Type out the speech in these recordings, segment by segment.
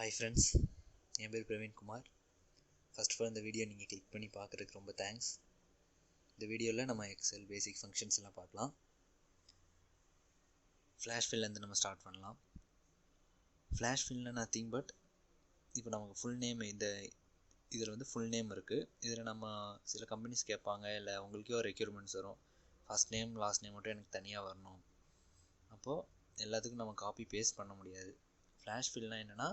Hi friends, என் பேர் Praveen Kumar. First of all இந்த வீடியோ நீங்கள் கிளிக் பண்ணி பார்க்குறதுக்கு ரொம்ப தேங்க்ஸ். இந்த வீடியோவில் நம்ம எக்ஸல் பேசிக் ஃபங்க்ஷன்ஸ் எல்லாம் பார்க்கலாம். ஃப்ளாஷ் ஃபில்லேருந்து நம்ம ஸ்டார்ட் பண்ணலாம். ஃப்ளாஷ் ஃபில்லில் நத்திங் பட் இப்போ நமக்கு ஃபுல் நேம் இதில் வந்து ஃபுல் நேம் இருக்குது. இதில் நம்ம சில கம்பெனிஸ் கேட்பாங்க, இல்லை உங்களுக்கே ஒரு ரெக்யூர்மெண்ட்ஸ் வரும், ஃபர்ஸ்ட் நேம் லாஸ்ட் நேம் மட்டும் எனக்கு தனியாக வரணும். அப்போது எல்லாத்துக்கும் நம்ம காப்பி பேஸ்ட் பண்ண முடியாது. ஃப்ளாஷ் ஃபில்னால் என்னென்னா,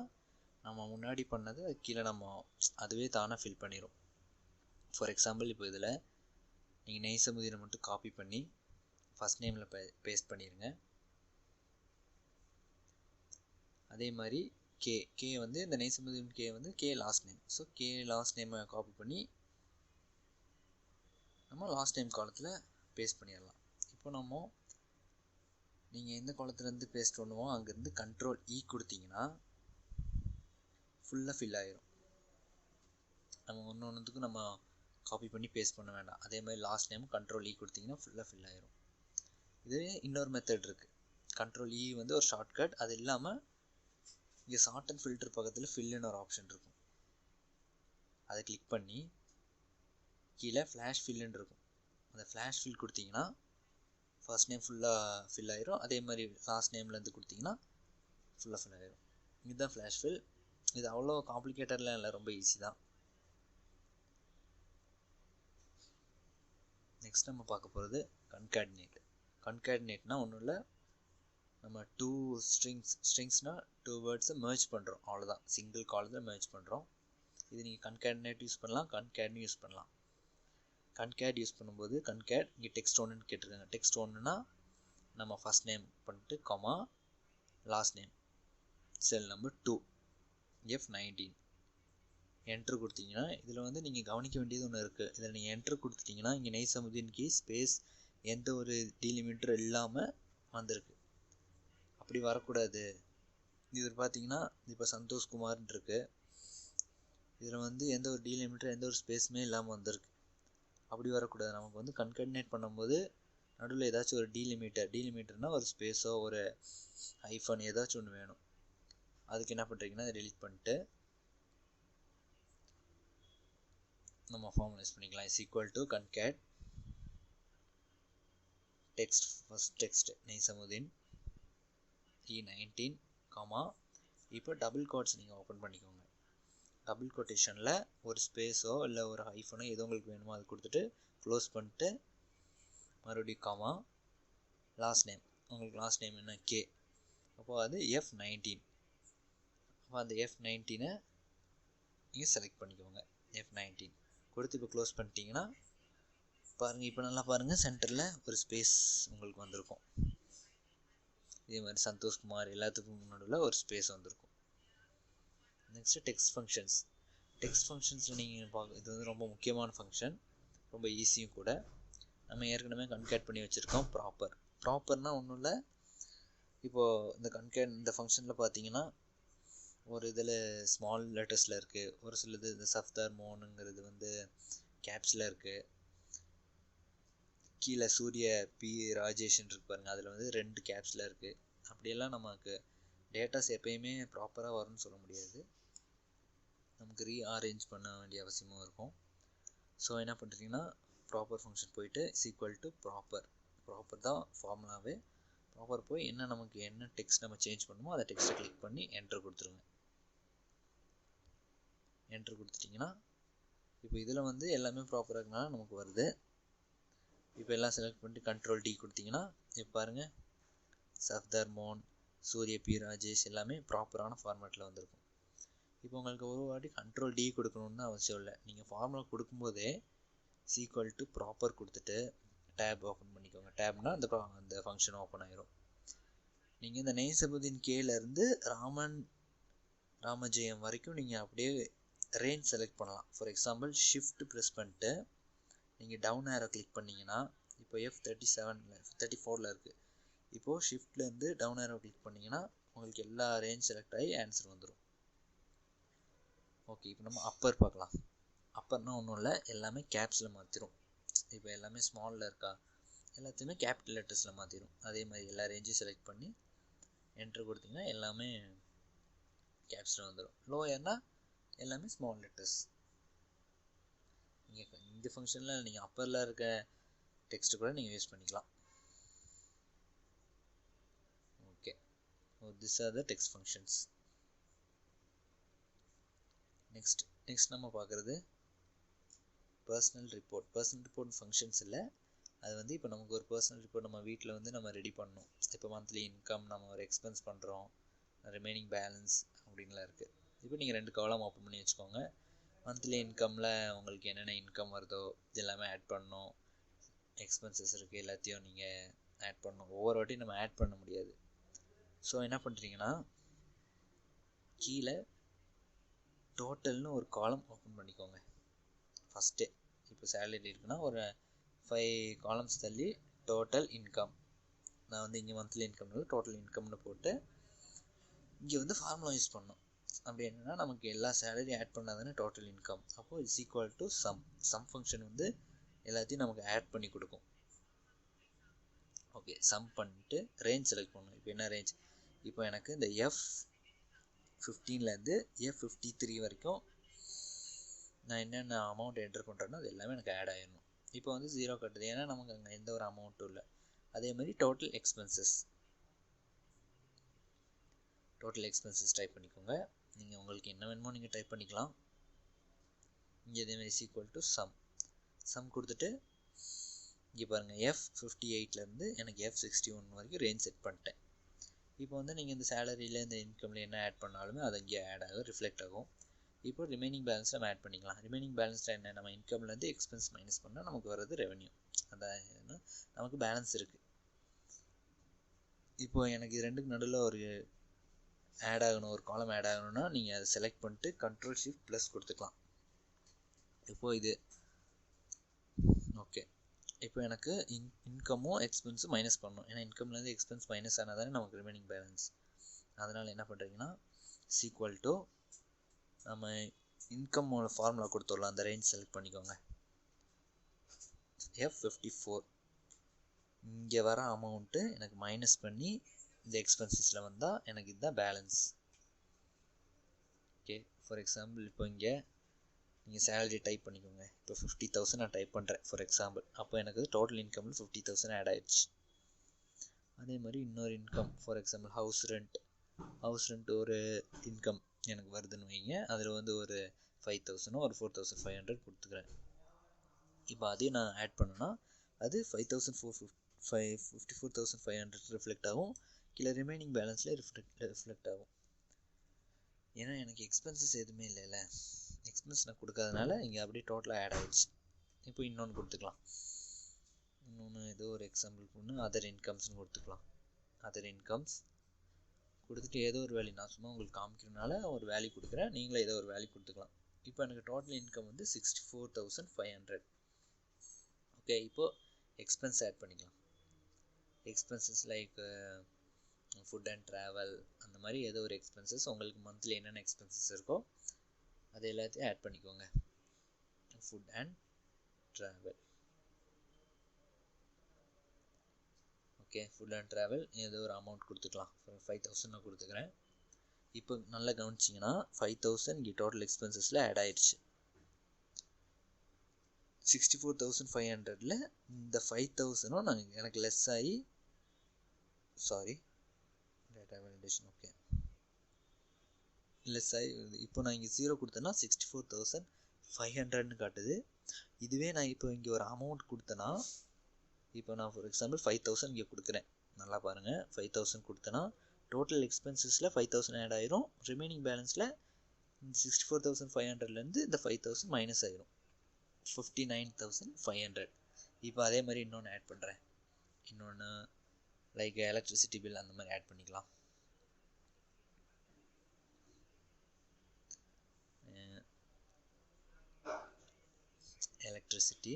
நம்ம முன்னாடி பண்ணது கீழே நம்ம அதுவே தானாக ஃபில் பண்ணிடும். ஃபார் எக்ஸாம்பிள் இப்போ இதில் நீங்கள் நெய்சமுதிரை மட்டும் காப்பி பண்ணி ஃபஸ்ட் நேமில் பேஸ்ட் பண்ணிடுங்க. அதே மாதிரி கே வந்து இந்த நெய்சமுதிரின் கே வந்து K last name. So K last நேமை காப்பி பண்ணி நம்ம லாஸ்ட் நேம் காலத்தில் பேஸ்ட் பண்ணிடலாம். இப்போ நம்ம நீங்கள் எந்த காலத்துலேருந்து பேஸ்ட் பண்ணுவோம் அங்கேருந்து கண்ட்ரோல் இ கொடுத்தீங்கன்னா ஃபுல்லாக ஃபில் ஆகிரும். நம்ம ஒன்றுத்துக்கும் நம்ம காப்பி பண்ணி பேஸ்ட் பண்ண வேண்டாம். அதே மாதிரி லாஸ்ட் நேம் கண்ட்ரோல் இ கொடுத்தீங்கன்னா ஃபுல்லாக ஃபில் ஆகிரும். இது இன்னொரு மெத்தட் இருக்குது. கண்ட்ரோல் இ வந்து ஒரு ஷார்ட்கட். அது இல்லாமல் இங்கே சார்ட் அண்ட் ஃபில்டர் பக்கத்தில் ஃபில்லுன்னு ஒரு ஆப்ஷன் இருக்கும். அதை கிளிக் பண்ணி கீழே ஃப்ளாஷ் ஃபில்லுன்னு இருக்கும். அந்த ஃப்ளாஷ் ஃபில் கொடுத்தீங்கன்னா ஃபர்ஸ்ட் நேம் ஃபுல்லாக ஃபில் ஆகிரும். அதே மாதிரி லாஸ்ட் நேம்லேருந்து கொடுத்தீங்கன்னா ஃபுல்லாக ஃபில் ஆகிரும். இதுதான் ஃப்ளாஷ் ஃபில். இது அவ்வளோ காம்ப்ளிகேட்டட்லாம் இல்லை, ரொம்ப ஈஸி தான். நெக்ஸ்ட் நம்ம பார்க்க போகிறது கன்கேடினேட். கன்கேடினேட்னா ஒன்றும் இல்லை, நம்ம டூ ஸ்ட்ரிங்ஸ்னால் டூ வேர்ட்ஸை மெர்ஜ் பண்ணுறோம், அவ்வளோதான். சிங்கிள் காலத்தில் மெர்ஜ் பண்ணுறோம். இது நீங்கள் கன்கேடினேட் யூஸ் பண்ணலாம், கன்கேட்னு யூஸ் பண்ணலாம். கன்கேட் யூஸ் பண்ணும்போது கன்கேட் இங்கே டெக்ஸ்ட் ஒன்றுன்னு கேட்டிருக்காங்க. டெக்ஸ்ட் ஒன்றுனா நம்ம ஃபஸ்ட் நேம் பண்ணிட்டு comma last name cell number 2 F19 enter கொடுத்தீங்கன்னா இதில் வந்து நீங்கள் கவனிக்க வேண்டியது ஒன்று இருக்குது. இதில் நீங்கள் என்ட்ரு கொடுத்துட்டிங்கன்னா இங்கே நெய்சமுதின் கீ ஸ்பேஸ் எந்த ஒரு டீலிமிட்டர் இல்லாமல் வந்திருக்கு. அப்படி வரக்கூடாது. இதில் பார்த்தீங்கன்னா இப்போ சந்தோஷ்குமார்னு இருக்குது. இதில் வந்து எந்த ஒரு டீலிமிட்டர் எந்த ஒரு ஸ்பேஸுமே இல்லாமல் வந்திருக்கு. அப்படி வரக்கூடாது. நமக்கு வந்து கன்கேடினேட் பண்ணும்போது நடுவில் ஏதாச்சும் ஒரு டீலிமிட்டர்னால் ஒரு ஸ்பேஸோ ஒரு ஐஃபோன் ஏதாச்சும் ஒன்று வேணும். அதுக்கு என்ன பண்ணுறீங்கன்னா அதை டெலிட் பண்ணிட்டு நம்ம ஃபார்முலைஸ் பண்ணிக்கலாம். Is equal to concat text first text நெய்சமுதின் E19 கமா இப்போ டபுள் கோட்ஸ் நீங்கள் ஓப்பன் பண்ணிக்கோங்க. டபுள் கொட்டேஷனில் ஒரு ஸ்பேஸோ இல்லை ஒரு ஐஃபோனோ எது உங்களுக்கு வேணுமோ அது கொடுத்துட்டு க்ளோஸ் பண்ணிட்டு மறுபடியும் கமா லாஸ்ட் நேம். உங்களுக்கு லாஸ்ட் நேம் என்ன கே, அப்போது அது F19. அப்போ அந்த F19 நீங்கள் செலக்ட் பண்ணிக்கோங்க. F19 கொடுத்து இப்போ க்ளோஸ் பண்ணிட்டீங்கன்னா பாருங்கள், இப்போ நல்லா பாருங்கள், சென்டரில் ஒரு ஸ்பேஸ் உங்களுக்கு வந்திருக்கும். இதே மாதிரி சந்தோஷ்குமார் எல்லாத்துக்கும் முன்னாடியில் ஒரு ஸ்பேஸ் வந்திருக்கும். Next text functions. டெக்ஸ்ட் ஃபங்க்ஷன்ஸில் நீங்கள் இது வந்து ரொம்ப முக்கியமான ஃபங்க்ஷன், ரொம்ப ஈஸியும் கூட. நம்ம ஏற்கனவே கன்கேட் பண்ணி வச்சுருக்கோம். ப்ராப்பர்னால் ஒன்றும் இல்லை, இப்போது இந்த ஃபங்க்ஷனில் பார்த்தீங்கன்னா ஒரு இதில் ஸ்மால் லெட்டர்ஸில் இருக்குது, ஒரு சிலது இந்த சஃப்தார் மோனுங்கிறது வந்து கேப்ஸில் இருக்குது. கீழே சூரிய பி ராஜேஷன் இருக்கு பாருங்கள், அதில் வந்து 2 கேப்ஸில் இருக்குது. அப்படியெல்லாம் நமக்கு டேட்டாஸ் எப்பயுமே ப்ராப்பராக வரும்னு சொல்ல முடியாது. நமக்கு ரீஆரேஞ்ச் பண்ண வேண்டிய அவசியமும் இருக்கும். ஸோ என்ன பண்ணுறீங்கன்னா ப்ராப்பர் ஃபங்க்ஷன் போயிட்டு இஸ் ஈக்குவல் டு ப்ராப்பர் தான் ஃபார்முலாவே. ப்ராப்பர் போய் நமக்கு என்ன டெக்ஸ்ட் நம்ம சேஞ்ச் பண்ணுமோ அதை டெக்ஸ்ட்டை கிளிக் பண்ணி என்ட்ரு கொடுத்துருங்க. என்ட்ரு கொடுத்துட்டிங்கன்னா இப்போ இதில் வந்து எல்லாமே ப்ராப்பராக இருக்கனால நமக்கு வருது. இப்போ எல்லாம் செலக்ட் பண்ணிட்டு கண்ட்ரோல் டி கொடுத்தீங்கன்னா இப்போ பாருங்கள், சஃப்தார் மோன், சூரிய பி ராஜேஷ் எல்லாமே ப்ராப்பரான ஃபார்மேட்டில் வந்திருக்கும். இப்போ உங்களுக்கு ஒரு வாட்டி கண்ட்ரோல் டி கொடுக்கணுன்னு அவசியம் இல்லை. நீங்கள் ஃபார்முலா கொடுக்கும்போதே ஈக்குவல் டு ப்ராப்பர் கொடுத்துட்டு டேப் ஓப்பன் பண்ணிக்கோங்க. டேப்னால் அந்த ஃபங்க்ஷன் ஓப்பன் ஆயிரும். நீங்கள் இந்த நெய்சமுதின் கேலேருந்து ராமஜெயம் வரைக்கும் நீங்கள் அப்படியே ரேஞ்ச் செலக்ட் பண்ணலாம். ஃபார் எக்ஸாம்பிள் ஷிஃப்ட் ப்ரெஸ் பண்ணிட்டு நீங்கள் டவுன் ஏரோ கிளிக் பண்ணிங்கன்னா இப்போ F34 இருக்குது. இப்போது ஷிஃப்ட்லேருந்து டவுன் ஏரோ கிளிக் பண்ணிங்கன்னா உங்களுக்கு எல்லா ரேஞ்ச் செலக்ட் ஆகி ஆன்சர் வந்துடும். ஓகே, இப்போ நம்ம அப்பர் பார்க்கலாம். அப்பர்னால் ஒன்றும் இல்லை, எல்லாமே கேப்ஸில் மாற்றிடும். இப்போ எல்லாமே ஸ்மாலில் இருக்கா, எல்லாத்தையுமே கேபிட்டல் லெட்டர்ஸில் மாற்றிடும். அதே மாதிரி எல்லா ரேஞ்சையும் செலக்ட் பண்ணி என்ட்ரு கொடுத்தீங்கன்னா எல்லாமே கேப்ஸ்ல வந்துடும். லோயர்னா எல்லாமே ஸ்மால் லெட்டர்ஸ். நீங்கள் இந்த ஃபங்க்ஷனில் நீங்கள் அப்பரில் இருக்க டெக்ஸ்ட் கூட நீங்கள் யூஸ் பண்ணிக்கலாம். Okay, this R the text functions. Next நம்ம பார்க்குறது personal report. Personal report functions இல்லை, அது வந்து இப்போ நமக்கு ஒரு பர்சனல் ரிப்போர்ட் நம்ம வீட்டில் வந்து நம்ம ரெடி பண்ணணும். இப்போ மந்த்லி இன்கம், நம்ம ஒரு எக்ஸ்பென்ஸ் பண்ணுறோம், ரிமைனிங் பேலன்ஸ் அப்படின்லாம் இருக்குது. இப்போ நீங்கள் 2 காலம் ஓப்பன் பண்ணி வச்சுக்கோங்க. மந்த்லி இன்கமில் உங்களுக்கு என்னென்ன இன்கம் வருதோ எல்லாமே ஆட் பண்ணணும். எக்ஸ்பென்சஸ் இருக்குது, எல்லாத்தையும் நீங்கள் ஆட் பண்ணணும். ஒவ்வொரு வாட்டியும் நம்ம ஆட் பண்ண முடியாது. ஸோ என்ன பண்ணுறீங்கன்னா, கீழே டோட்டல்னு ஒரு காலம் ஓப்பன் பண்ணிக்கோங்க ஃபஸ்ட்டே. இப்போ சேலரி இருக்குன்னா ஒரு 5 காலம்ஸ் தள்ளி டோட்டல் இன்கம். நான் வந்து இங்கே மந்த்லி இன்கம்னால டோட்டல் இன்கம்னு போட்டு இங்கே வந்து ஃபார்முலா யூஸ் பண்ணணும். அப்படி என்னென்னா, நமக்கு எல்லா சேலரி ஆட் பண்ணாதானே டோட்டல் இன்கம். அப்போது it's equal to sum function வந்து எல்லாத்தையும் நமக்கு ஆட் பண்ணி கொடுக்கும். ஓகே, சம் பண்ணிட்டு ரேஞ்ச் செலக்ட் பண்ணணும். இப்போ என்ன ரேஞ்ச்? இப்போ எனக்கு இந்த F15லேருந்து F53 வரைக்கும் நான் என்னென்ன அமௌண்ட் என்டர் பண்ணுறேனோ அது எல்லாமே எனக்கு ஆட் ஆகிடணும். இப்போ வந்து 0 கட்டுது, ஏன்னா நமக்கு அங்கே எந்த ஒரு அமௌண்ட்டும் இல்லை. அதே மாதிரி டோட்டல் எக்ஸ்பென்சஸ் டைப் பண்ணிக்கோங்க. நீங்கள் உங்களுக்கு என்ன வேணுமோ நீங்கள் டைப் பண்ணிக்கலாம். இங்கே இதேமாதிரி ஈக்குவல் டு சம் கொடுத்துட்டு இங்கே பாருங்கள், F58லேருந்து எனக்கு F61 வரைக்கும் ரேஞ்ச் செட் பண்ணிட்டேன். இப்போ வந்து நீங்கள் இந்த சேலரியில் இந்த இன்கமில் என்ன ஆட் பண்ணாலுமே அது இங்கே ஆட் ஆகும், ரிஃப்ளெக்ட் ஆகும். இப்போ ரிமைனிங் பேலன்ஸ் நம்ம ஆட் பண்ணிக்கலாம். ரிமைனிங் பேலன்ஸில் என்ன, நம்ம இன்கம்லேருந்து எக்ஸ்பென்ஸ் மைனஸ் பண்ணால் நமக்கு வர்றது ரெவன்யூ. அதான் நமக்கு பேலன்ஸ் இருக்குது. இப்போ எனக்கு இது ரெண்டுக்கு நடுவில் ஒரு ஆட் ஆகணும், ஒரு காலம் ஆட் ஆகணும்னா நீங்கள் அதை செலக்ட் பண்ணிட்டு Ctrl+Shift+ கொடுத்துக்கலாம். இப்போது இது ஓகே. இப்போ எனக்கு இன்கமும் எக்ஸ்பென்ஸும் மைனஸ் பண்ணணும், ஏன்னா இன்கம்லேருந்து எக்ஸ்பென்ஸ் மைனஸ் ஆனால் தானே நமக்கு ரிமைனிங் பேலன்ஸ். அதனால் என்ன பண்ணுறீங்கன்னா, ஈக்குவல் டு நம்ம இன்கமோட ஃபார்முலா கொடுத்துடலாம். அந்த ரேஞ்ச் செலக்ட் பண்ணிக்கோங்க. F54 இங்கே வர அமௌண்ட்டு எனக்கு மைனஸ் பண்ணி இந்த எக்ஸ்பென்சஸில் வந்தால் எனக்கு இதுதான் பேலன்ஸ். ஓகே, ஃபார் எக்ஸாம்பிள் இப்போ இங்கே நீங்கள் சேலரி டைப் பண்ணிக்கோங்க. இப்போ 50,000 நான் டைப் பண்ணுறேன் ஃபார் எக்ஸாம்பிள். அப்போ எனக்கு டோட்டல் இன்கமில் 50,000 ஆட் ஆயிடுச்சு. அதே மாதிரி இன்னொரு income, for example house rent ஒரு இன்கம் எனக்கு வருதுன்னு வைங்க. அதில் வந்து ஒரு 5,000 ஒரு 4,500 கொடுத்துக்கிறேன். இப்போ அதையும் நான் ஆட் பண்ணேன்னா அது 54,500 ரிஃப்ளெக்ட் ஆகும். கீழே ரிமைனிங் பேலன்ஸில் ரிஃப்ளெக்ட் ஆகும். ஏன்னா எனக்கு எக்ஸ்பென்சஸ் எதுவுமே இல்லைல்ல, எக்ஸ்பென்ஸ் நான் கொடுக்காதனால இங்கே அப்படியே டோட்டலாக ஆட் ஆகிடுச்சு. இப்போ இன்னொன்று கொடுத்துக்கலாம். இன்னொன்று ஏதோ ஒரு எக்ஸாம்பிள் ஒன்று அதர் இன்கம்ஸ்னு கொடுத்துக்கலாம். அதர் இன்கம்ஸ் கொடுத்துட்டு ஏதோ ஒரு வேல்யூ, நான் சும்மா உங்களுக்கு காமிக்கிறதுனால ஒரு வேல்யூ கொடுக்குறேன், நீங்களே ஏதோ ஒரு வேல்யூ கொடுத்துக்கலாம். இப்போ எனக்கு டோட்டல் இன்கம் வந்து 64,500. ஓகே, இப்போது எக்ஸ்பென்ஸ் ஆட் பண்ணிக்கலாம். Expenses like food and travel, அந்த மாதிரி ஏதோ ஒரு எக்ஸ்பென்சஸ் உங்களுக்கு மந்த்லி என்னென்ன எக்ஸ்பென்சஸ் இருக்கோ அது எல்லாத்தையும் ஆட் பண்ணிக்கோங்க. Food and travel. Okay, food and travel ஏதோ ஒரு அமௌண்ட் கொடுத்துக்கலாம். 5,000 நான் கொடுத்துக்கிறேன். இப்போ நல்லா கவனிச்சிங்கன்னா 5,000 இங்கே டோட்டல் எக்ஸ்பென்சஸில் ஆட் ஆயிடுச்சு. 64,500ல் இந்த 5,000ம் நான் எனக்கு லெஸ் ஆகி, sorry data validation, okay less ஆகி இப்போ நான் இங்கே 0 கொடுத்தேன்னா 64,500ன்னு காட்டுது. இதுவே நான் இப்போ இங்கே ஒரு அமௌண்ட் கொடுத்தேன்னா, இப்போ நான் ஃபார் எக்ஸாம்பிள் 5,000 இங்கே கொடுக்குறேன். நல்லா பாருங்கள், 5,000 கொடுத்தேன்னா டோட்டல் எக்ஸ்பென்சஸில் 5,000 ஆட் ஆயிரும். ரிமைனிங் பேலன்ஸில் 64,500லேருந்து இந்த 5,000 மைனஸ் ஆயிரும், 59,500. இப்போ அதே மாதிரி இன்னொன்று ஆட் பண்ணுறேன். இன்னொன்று லைக் எலக்ட்ரிசிட்டி பில் அந்த மாதிரி ஆட் பண்ணிக்கலாம். எலக்ட்ரிசிட்டி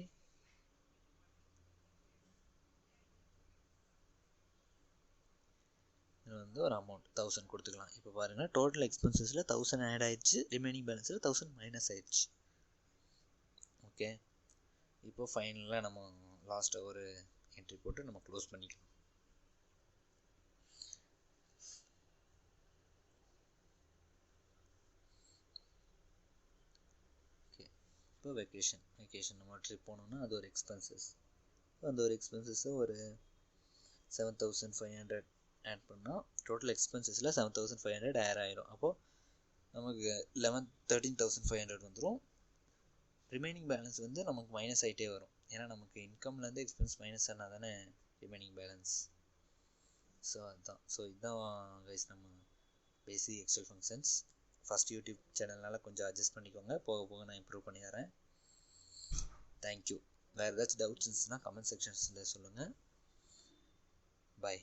இது வந்து ஒரு அமௌண்ட் 1000 கொடுத்துக்கலாம். இப்போ பாருங்கள், டோட்டல் எக்ஸ்பென்சஸில் 1000 ஆட் ஆயிடுச்சு, ரிமைனிங் பேலன்ஸில் 1000 மைனஸ் ஆயிடுச்சு. ஓகே, இப்போ ஃபைனலாக நம்ம லாஸ்ட்டாக ஒரு என்ட்ரி போட்டு நம்ம க்ளோஸ் பண்ணிக்கலாம். இப்போ வெக்கேஷன் நம்ம ட்ரிப் போனோம்னா அது ஒரு எக்ஸ்பென்சஸ். அந்த ஒரு எக்ஸ்பென்சஸை ஒரு 7500 ஆட் பண்ணால் டோட்டல் எக்ஸ்பென்சஸில் 7500 ஆட் ஆயிரும். அப்போது நமக்கு 13,500 வந்துடும். ரிமைனிங் பேலன்ஸ் வந்து நமக்கு மைனஸ் ஆகிட்டே வரும். ஏன்னா நமக்கு இன்கம்லேருந்து எக்ஸ்பென்ஸ் மைனஸ் ஆனால் தானே ரிமைனிங் பேலன்ஸ். ஸோ இதுதான் கைஸ் நம்ம basic Excel functions. First YouTube சேனல்னால கொஞ்சம் அட்ஜஸ்ட் பண்ணிக்கோங்க. போக போக நான் இம்ப்ரூவ் பண்ணி தரேன். தேங்க்யூ. வேறு ஏதாச்சும் டவுட்ஸ் இருந்துச்சுன்னா கமெண்ட் செக்ஷன்ஸில் சொல்லுங்கள். பாய்.